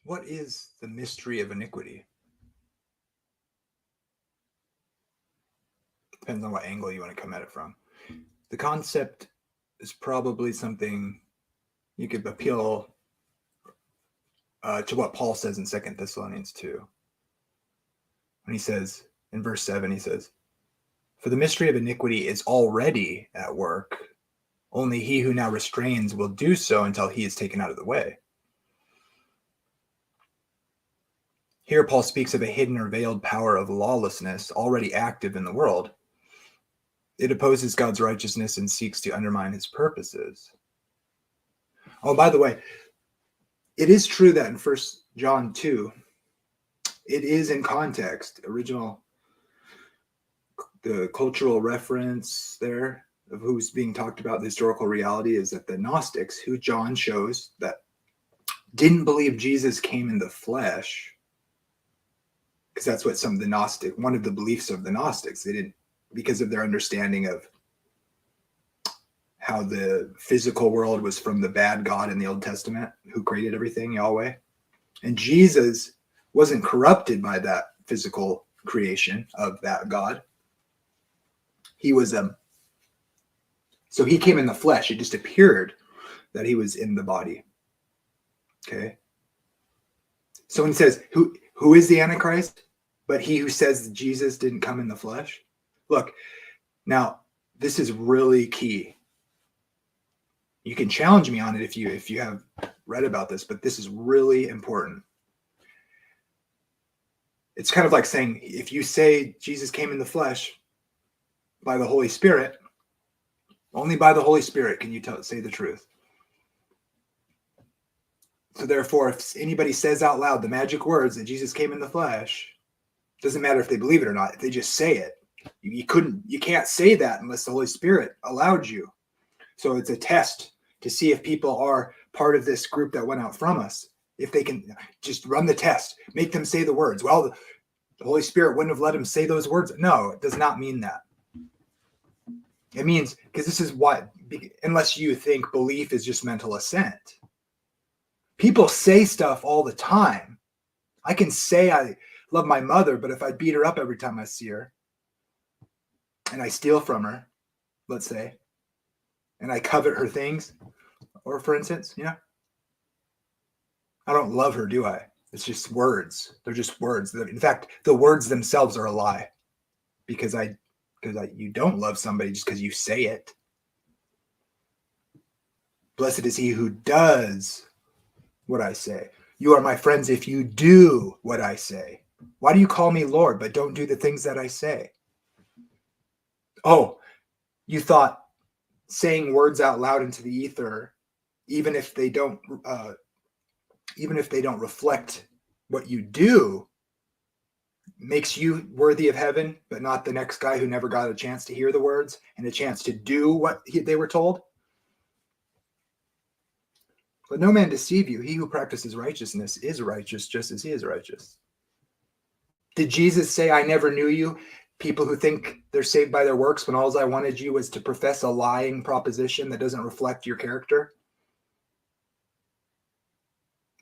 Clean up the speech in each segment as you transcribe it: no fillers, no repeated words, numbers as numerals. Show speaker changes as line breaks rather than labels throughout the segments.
What is the mystery of iniquity? Depends on what angle you want to come at it from. The concept is probably something you could appeal to what Paul says in 2 Thessalonians 2. When he says, in verse 7, he says, "For the mystery of iniquity is already at work. Only he who now restrains will do so until he is taken out of the way." Here, Paul speaks of a hidden or veiled power of lawlessness already active in the world. It opposes God's righteousness and seeks to undermine his purposes. Oh, by the way, it is true that in 1 John 2, it is in context, the cultural reference there of who's being talked about, the historical reality is that the Gnostics, who John shows that didn't believe Jesus came in the flesh, because that's what one of the beliefs of the Gnostics, they didn't, because of their understanding of how the physical world was from the bad God in the Old Testament, who created everything, Yahweh. And Jesus wasn't corrupted by that physical creation of that God. He was so he came in the flesh. It just appeared that he was in the body. Okay. So when he says, who is the Antichrist? But he who says Jesus didn't come in the flesh. Look, now this is really key. You can challenge me on it if you have read about this, but this is really important. It's kind of like saying, if you say Jesus came in the flesh by the Holy Spirit, only by the Holy Spirit can you say the truth. So therefore, if anybody says out loud the magic words that Jesus came in the flesh, doesn't matter if they believe it or not. If they just say it, you can't say that unless the Holy Spirit allowed you. So it's a test to see if people are part of this group that went out from us. If they can just run the test, make them say the words. Well, the Holy Spirit wouldn't have let them say those words. No, it does not mean that. It means, because this is what, unless you think belief is just mental assent. People say stuff all the time. I can say I love my mother, but if I beat her up every time I see her, and I steal from her, let's say, and I covet her things, or for instance, I don't love her, do I? It's just words. They're just words. In fact, the words themselves are a lie, because you don't love somebody just because you say it. Blessed is he who does what I say. You are my friends if you do what I say. Why do you call me Lord, but don't do the things that I say? Oh, you thought saying words out loud into the ether, even if they don't reflect what you do, makes you worthy of heaven, but not the next guy who never got a chance to hear the words and a chance to do what they were told? Let no man deceive you. He who practices righteousness is righteous, just as he is righteous. Did Jesus say, I never knew you? People who think they're saved by their works, when all I wanted you was to profess a lying proposition that doesn't reflect your character?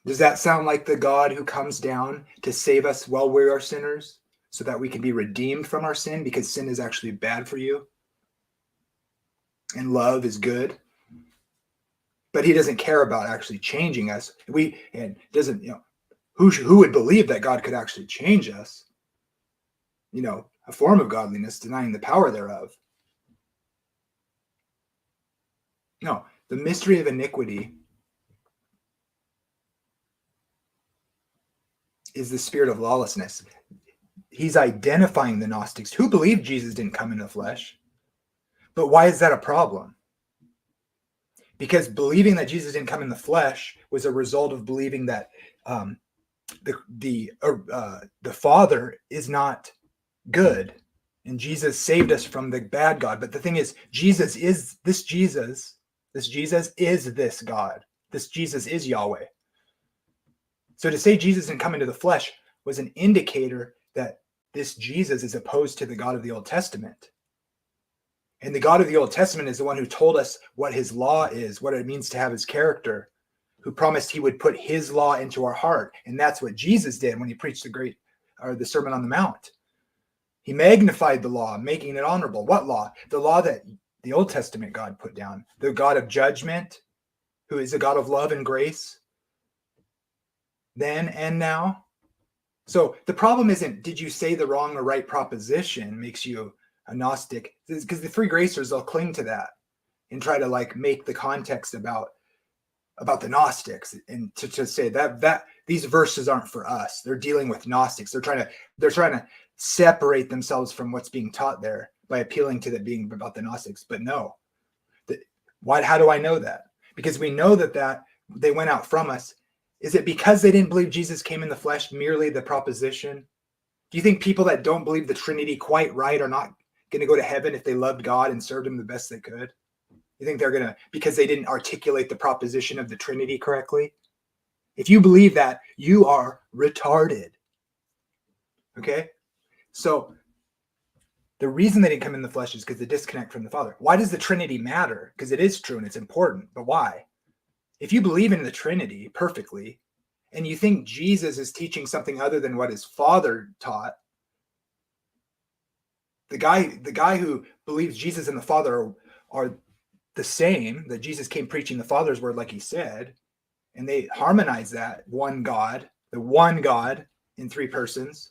Does that sound like the God who comes down to save us while we are sinners, so that we can be redeemed from our sin, because sin is actually bad for you and love is good? But he doesn't care about actually changing us. Who would believe that God could actually change us? A form of godliness, denying the power thereof. No, the mystery of iniquity is the spirit of lawlessness. He's identifying the Gnostics who believed Jesus didn't come in the flesh. But why is that a problem? Because believing that Jesus didn't come in the flesh was a result of believing that the Father is not good, and Jesus saved us from the bad God. But the thing is, Jesus is this God. This Jesus is Yahweh. So to say Jesus didn't come into the flesh was an indicator that this Jesus is opposed to the God of the Old Testament. And the God of the Old Testament is the one who told us what his law is, what it means to have his character, who promised he would put his law into our heart. And that's what Jesus did when he preached the Sermon on the Mount. He magnified the law, making it honorable. What law? The law that the Old Testament God put down, the God of judgment, who is a God of love and grace, then and now. So the problem isn't, did you say the wrong or right proposition makes you a Gnostic? Because the free gracers, they'll cling to that and try to like make the context about the Gnostics and to say that these verses aren't for us. They're dealing with Gnostics. They're trying to separate themselves from what's being taught there by appealing to that being about the Gnostics. But no, how do I know that? Because we know that they went out from us. Is it because they didn't believe Jesus came in the flesh, merely the proposition? Do you think people that don't believe the Trinity quite right are not going to go to heaven if they loved God and served him the best they could? You think they're going to, because they didn't articulate the proposition of the Trinity correctly? If you believe that, you are retarded. Okay? So the reason they didn't come in the flesh is because the disconnect from the Father. Why does the Trinity matter? Because it is true and it's important. But why? If you believe in the Trinity perfectly, and you think Jesus is teaching something other than what his Father taught, the guy who believes Jesus and the Father are the same, that Jesus came preaching the Father's word like he said, and they harmonize that the one God in three persons.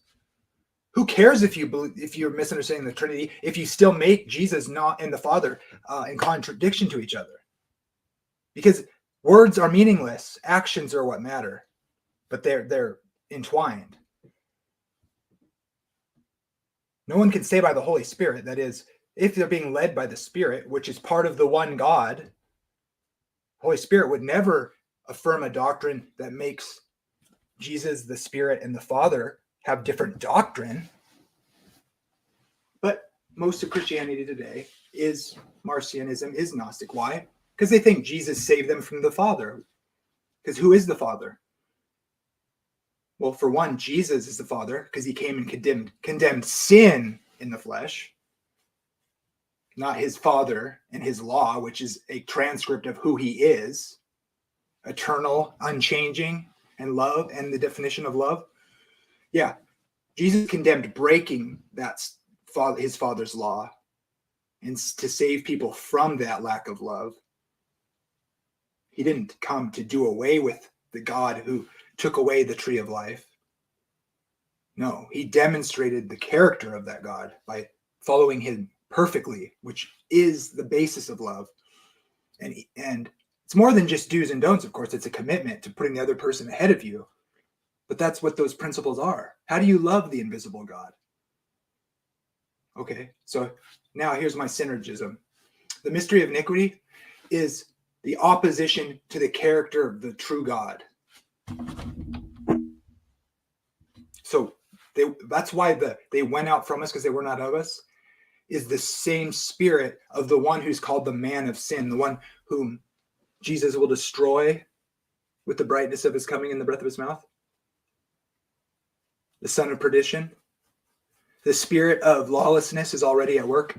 Who cares if you're misunderstanding the Trinity, if you still make Jesus not and the Father in contradiction to each other? Because words are meaningless, actions are what matter, but they're entwined. No one can say by the Holy Spirit, that is, if they're being led by the Spirit, which is part of the one God, Holy Spirit would never affirm a doctrine that makes Jesus, the Spirit, and the Father have different doctrine. But most of Christianity today is Marcionism, is Gnostic. Why? Because they think Jesus saved them from the Father. Because who is the Father? Well, for one, Jesus is the Father because he came and condemned sin in the flesh. Not his Father and his law, which is a transcript of who he is, eternal, unchanging, and love, and the definition of love. Yeah, Jesus condemned breaking his Father's law and to save people from that lack of love. He didn't come to do away with the God who took away the tree of life. No, he demonstrated the character of that God by following him perfectly, which is the basis of love. And it's more than just do's and don'ts, of course. It's a commitment to putting the other person ahead of you. But that's what those principles are. How do you love the invisible God? Okay, so now here's my synergism. The mystery of iniquity is the opposition to the character of the true God. So that's why they went out from us, because they were not of us, is the same spirit of the one who's called the man of sin, the one whom Jesus will destroy with the brightness of his coming and the breath of his mouth. The son of perdition. The spirit of lawlessness is already at work.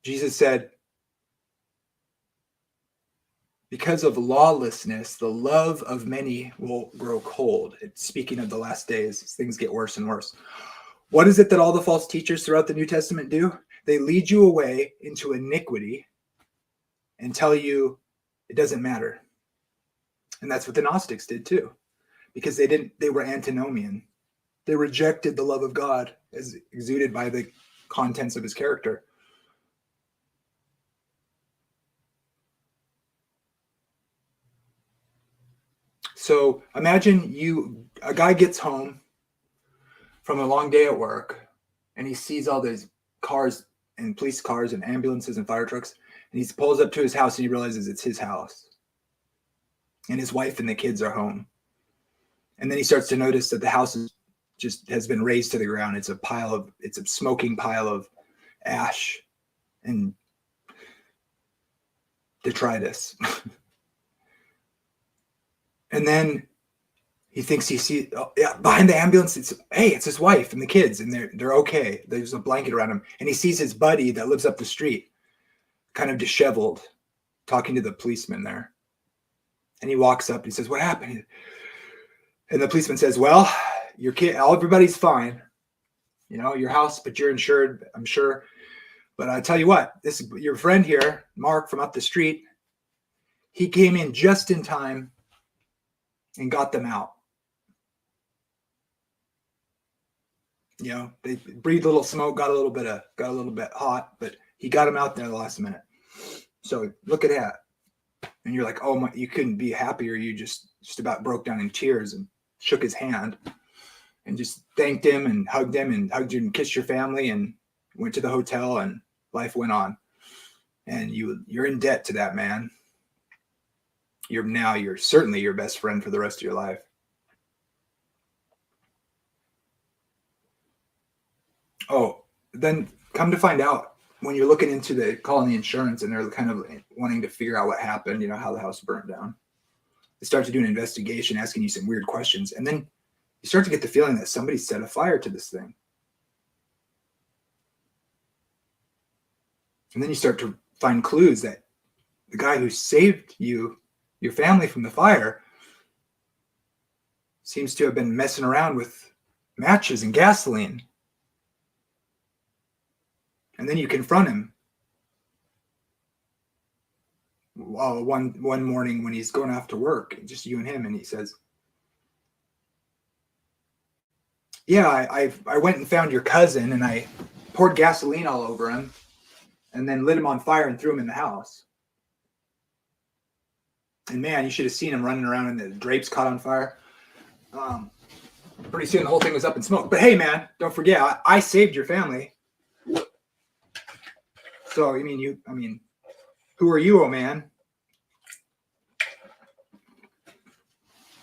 Jesus said, because of lawlessness, the love of many will grow cold. It's speaking of the last days, as things get worse and worse. What is it that all the false teachers throughout the New Testament do? They lead you away into iniquity and tell you it doesn't matter. And that's what the Gnostics did too, because they were antinomian. They rejected the love of God as exuded by the contents of his character. So imagine a guy gets home from a long day at work and he sees all these cars and police cars and ambulances and fire trucks, and he pulls up to his house and he realizes it's his house and his wife and the kids are home. And then he starts to notice that the house has been razed to the ground. It's a smoking pile of ash and detritus. And then he thinks he sees behind the ambulance, it's his wife and the kids, and they're okay. There's a blanket around him. And he sees his buddy that lives up the street, kind of disheveled, talking to the policeman there. And he walks up and he says, what happened? And the policeman says, well, your kid, everybody's fine. You know, your house, but you're insured, I'm sure. But I tell you what, this is your friend here, Mark from up the street. He came in just in time and got them out. You know, they breathed a little smoke, got a little bit hot, but he got them out there the last minute. So look at that. And you're like, oh my, you couldn't be happier. You just about broke down in tears and shook his hand and just thanked him and hugged him and kissed your family and went to the hotel and life went on. And you're in debt to that man. You're certainly your best friend for the rest of your life. Oh, then come to find out when you're looking into calling the insurance and they're kind of wanting to figure out what happened, you know, how the house burned down. They start to do an investigation, asking you some weird questions. And then you start to get the feeling that somebody set a fire to this thing. And then you start to find clues that the guy who saved you, your family from the fire, seems to have been messing around with matches and gasoline. And then you confront him one morning when he's going off to work, just you and him, and he says, yeah, I went and found your cousin and I poured gasoline all over him and then lit him on fire and threw him in the house. And man, you should have seen him running around and the drapes caught on fire. Pretty soon the whole thing was up in smoke. But hey, man, don't forget, I saved your family. So, who are you, oh man?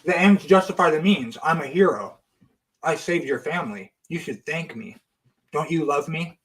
The ends justify the means. I'm a hero. I saved your family. You should thank me. Don't you love me?